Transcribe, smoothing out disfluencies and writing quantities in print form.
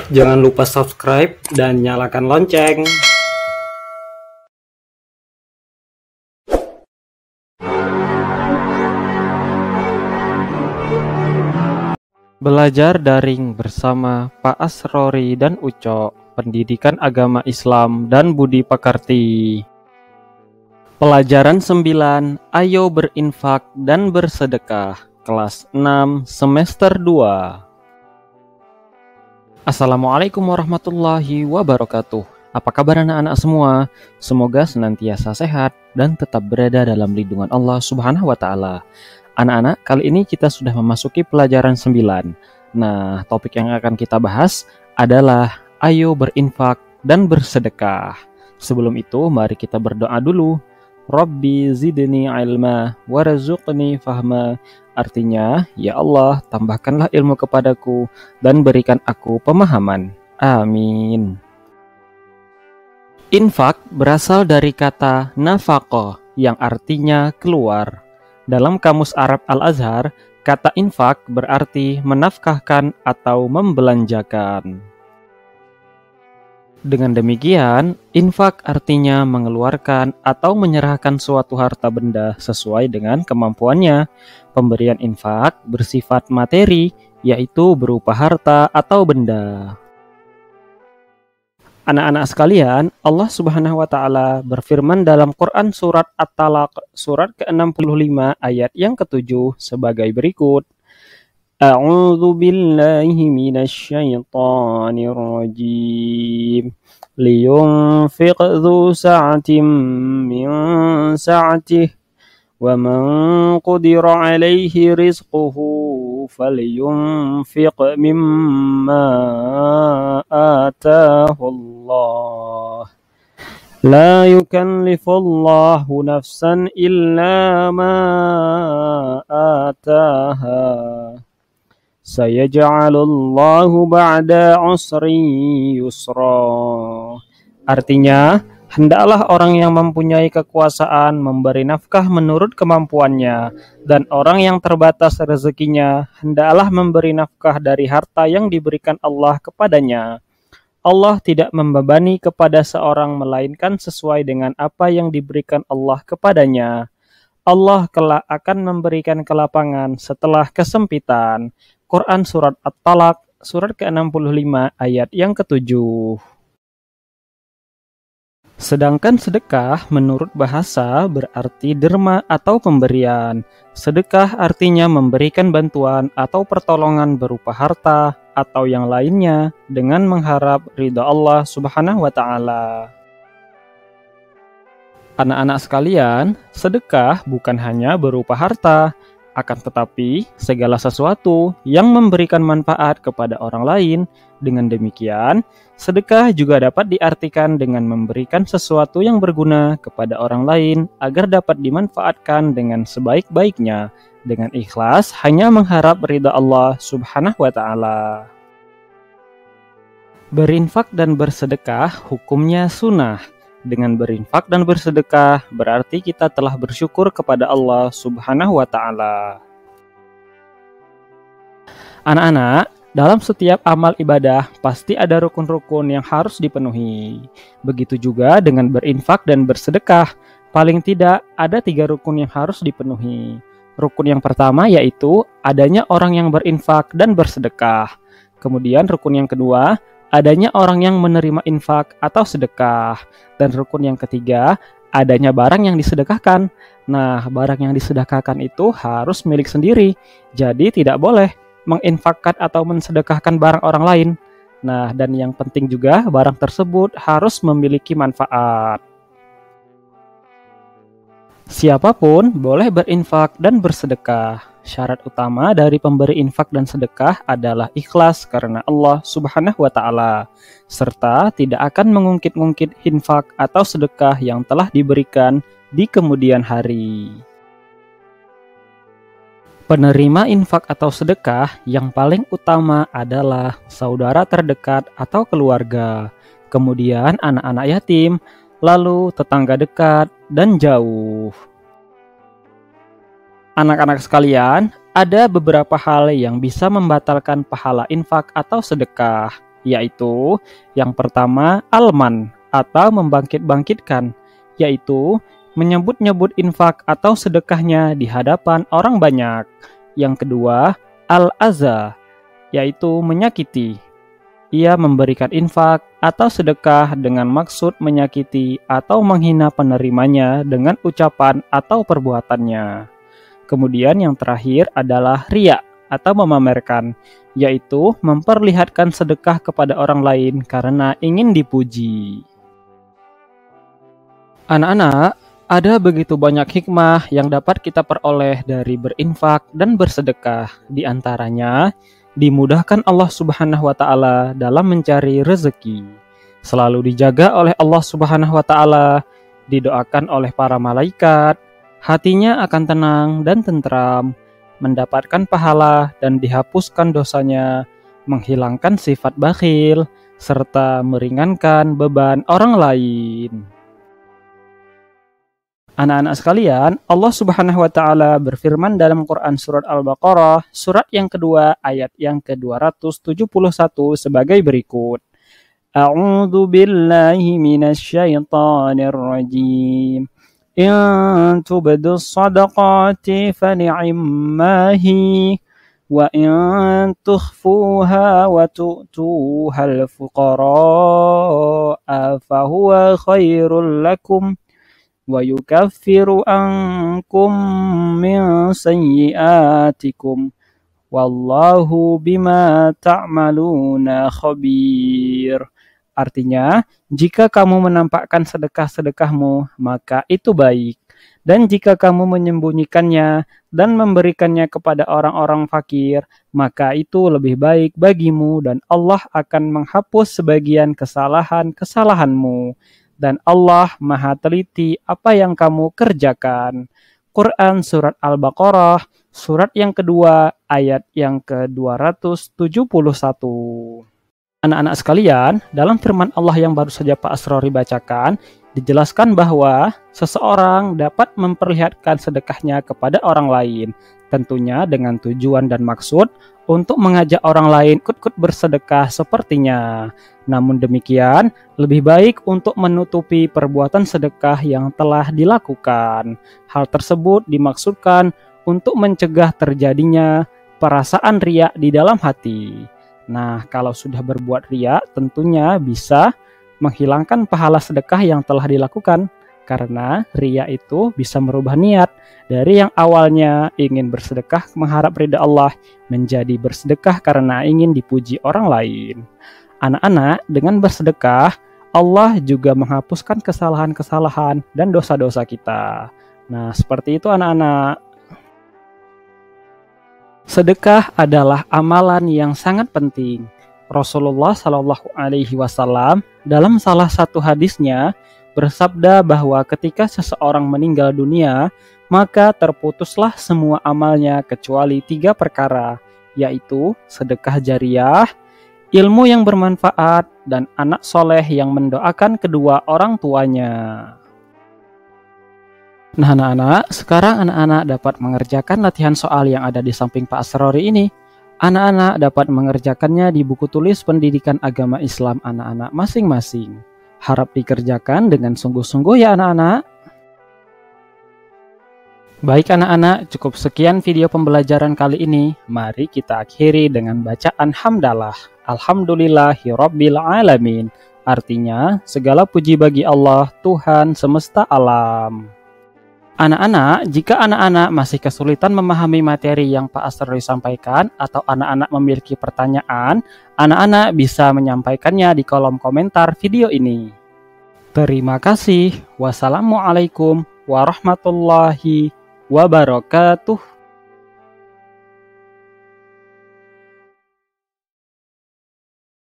Jangan lupa subscribe dan nyalakan lonceng. Belajar daring bersama Pak Asrori dan Uco, Pendidikan Agama Islam dan Budi Pekerti. Pelajaran 9, Ayo Berinfak dan Bersedekah, kelas 6, semester 2. Assalamualaikum warahmatullahi wabarakatuh. Apa kabar anak-anak semua? Semoga senantiasa sehat dan tetap berada dalam lindungan Allah Subhanahu wa Ta'ala. Anak-anak, kali ini kita sudah memasuki pelajaran 9. Nah, topik yang akan kita bahas adalah ayo berinfak dan bersedekah. Sebelum itu, mari kita berdoa dulu. Rabbi zidni ilma warzuqni fahma. Artinya, ya Allah, tambahkanlah ilmu kepadaku dan berikan aku pemahaman. Amin. Infak berasal dari kata nafaqah yang artinya keluar. Dalam Kamus Arab Al-Azhar, kata infak berarti menafkahkan atau membelanjakan. Dengan demikian, infak artinya mengeluarkan atau menyerahkan suatu harta benda sesuai dengan kemampuannya. Pemberian infak bersifat materi, yaitu berupa harta atau benda. Anak-anak sekalian, Allah Subhanahu wa Ta'ala berfirman dalam Quran surat At-Talaq, surat ke-65 ayat yang ke-7 sebagai berikut. A'udzu billahi minasy syaithanir rajim. Liyunfiq dzu sa'atin min sa'atihi wa man qudira 'alaihi rizquhu falyunfiq mimma ataahu Allah. La yukallifullahu nafsan illa ma ataaha. Sayaj'alullahu ba'da usri yusra. Artinya, hendaklah orang yang mempunyai kekuasaan memberi nafkah menurut kemampuannya, dan orang yang terbatas rezekinya hendaklah memberi nafkah dari harta yang diberikan Allah kepadanya. Allah tidak membebani kepada seorang melainkan sesuai dengan apa yang diberikan Allah kepadanya. Allah kelak akan memberikan kelapangan setelah kesempitan. Quran surat At-Talaq, surat ke-65 ayat yang ke-7. Sedangkan sedekah menurut bahasa berarti derma atau pemberian. Sedekah artinya memberikan bantuan atau pertolongan berupa harta atau yang lainnya dengan mengharap ridha Allah Subhanahu wa Ta'ala. Anak-anak sekalian, sedekah bukan hanya berupa harta, akan tetapi segala sesuatu yang memberikan manfaat kepada orang lain. Dengan demikian, sedekah juga dapat diartikan dengan memberikan sesuatu yang berguna kepada orang lain agar dapat dimanfaatkan dengan sebaik-baiknya, dengan ikhlas hanya mengharap ridha Allah Subhanahu wa Ta'ala. Berinfak dan bersedekah hukumnya sunnah. Dengan berinfak dan bersedekah berarti kita telah bersyukur kepada Allah Subhanahu wa Ta'ala. Anak-anak, dalam setiap amal ibadah pasti ada rukun-rukun yang harus dipenuhi. Begitu juga dengan berinfak dan bersedekah. Paling tidak ada 3 rukun yang harus dipenuhi. Rukun yang pertama yaitu adanya orang yang berinfak dan bersedekah. Kemudian rukun yang kedua, adanya orang yang menerima infak atau sedekah. Dan rukun yang ketiga, adanya barang yang disedekahkan. Nah, barang yang disedekahkan itu harus milik sendiri. Jadi tidak boleh menginfakkan atau mensedekahkan barang orang lain. Nah, dan yang penting juga barang tersebut harus memiliki manfaat. Siapapun boleh berinfak dan bersedekah. Syarat utama dari pemberi infak dan sedekah adalah ikhlas karena Allah Subhanahu wa Ta'ala, serta tidak akan mengungkit-ungkit infak atau sedekah yang telah diberikan di kemudian hari. Penerima infak atau sedekah yang paling utama adalah saudara terdekat atau keluarga, kemudian anak-anak yatim, lalu tetangga dekat dan jauh. Anak-anak sekalian, ada beberapa hal yang bisa membatalkan pahala infak atau sedekah. yaitu yang pertama alman atau membangkit-bangkitkan, yaitu menyebut-nyebut infak atau sedekahnya di hadapan orang banyak. Yang kedua al-aza, yaitu menyakiti. Ia memberikan infak atau sedekah dengan maksud menyakiti atau menghina penerimanya dengan ucapan atau perbuatannya. Kemudian yang terakhir adalah riya atau memamerkan, yaitu memperlihatkan sedekah kepada orang lain karena ingin dipuji. Anak-anak, ada begitu banyak hikmah yang dapat kita peroleh dari berinfak dan bersedekah. Di antaranya, dimudahkan Allah Subhanahu wa Ta'ala dalam mencari rezeki, selalu dijaga oleh Allah Subhanahu wa Ta'ala, didoakan oleh para malaikat, hatinya akan tenang dan tentram, mendapatkan pahala dan dihapuskan dosanya, menghilangkan sifat bakhil, serta meringankan beban orang lain. Anak-anak sekalian, Allah Subhanahu wa Ta'ala berfirman dalam Quran surat Al-Baqarah, surat yang kedua, ayat yang ke-271 sebagai berikut. A'udzu billahi minasyaitonir rajim. In tubdus shadaqati fani'immahi wa in tukhfuha wa tu'tuhal fuqara'a fahuwa khairul lakum wa yukaffiru ankum min sayyi'atikum wallahu bima ta'maluna khabir. Artinya, jika kamu menampakkan sedekah-sedekahmu, maka itu baik. Dan jika kamu menyembunyikannya dan memberikannya kepada orang-orang fakir, maka itu lebih baik bagimu dan Allah akan menghapus sebagian kesalahan-kesalahanmu. Dan Allah Maha Teliti apa yang kamu kerjakan. Quran Surat Al-Baqarah, surat yang kedua, ayat yang ke-271. Anak-anak sekalian, dalam firman Allah yang baru saja Pak Asrori bacakan, dijelaskan bahwa seseorang dapat memperlihatkan sedekahnya kepada orang lain, tentunya dengan tujuan dan maksud untuk mengajak orang lain ikut bersedekah sepertinya. Namun demikian, lebih baik untuk menutupi perbuatan sedekah yang telah dilakukan. Hal tersebut dimaksudkan untuk mencegah terjadinya perasaan riya di dalam hati. Nah, kalau sudah berbuat riya, tentunya bisa menghilangkan pahala sedekah yang telah dilakukan. Karena riya itu bisa merubah niat dari yang awalnya ingin bersedekah mengharap ridha Allah menjadi bersedekah karena ingin dipuji orang lain. Anak-anak, dengan bersedekah, Allah juga menghapuskan kesalahan-kesalahan dan dosa-dosa kita. Nah, seperti itu anak-anak. Sedekah adalah amalan yang sangat penting. Rasulullah Shallallahu Alaihi Wasallam dalam salah satu hadisnya bersabda bahwa ketika seseorang meninggal dunia, maka terputuslah semua amalnya kecuali 3 perkara, yaitu sedekah jariyah, ilmu yang bermanfaat, dan anak soleh yang mendoakan kedua orang tuanya. Nah anak-anak, sekarang anak-anak dapat mengerjakan latihan soal yang ada di samping Pak Asrori ini. Anak-anak dapat mengerjakannya di buku tulis pendidikan agama Islam anak-anak masing-masing. Harap dikerjakan dengan sungguh-sungguh ya anak-anak. Baik anak-anak, cukup sekian video pembelajaran kali ini. Mari kita akhiri dengan bacaan hamdalah. Alhamdulillahirabbil alamin. Artinya, segala puji bagi Allah, Tuhan semesta alam. Anak-anak, jika anak-anak masih kesulitan memahami materi yang Pak Asrori sampaikan atau anak-anak memiliki pertanyaan, anak-anak bisa menyampaikannya di kolom komentar video ini. Terima kasih. Wassalamualaikum warahmatullahi wabarakatuh.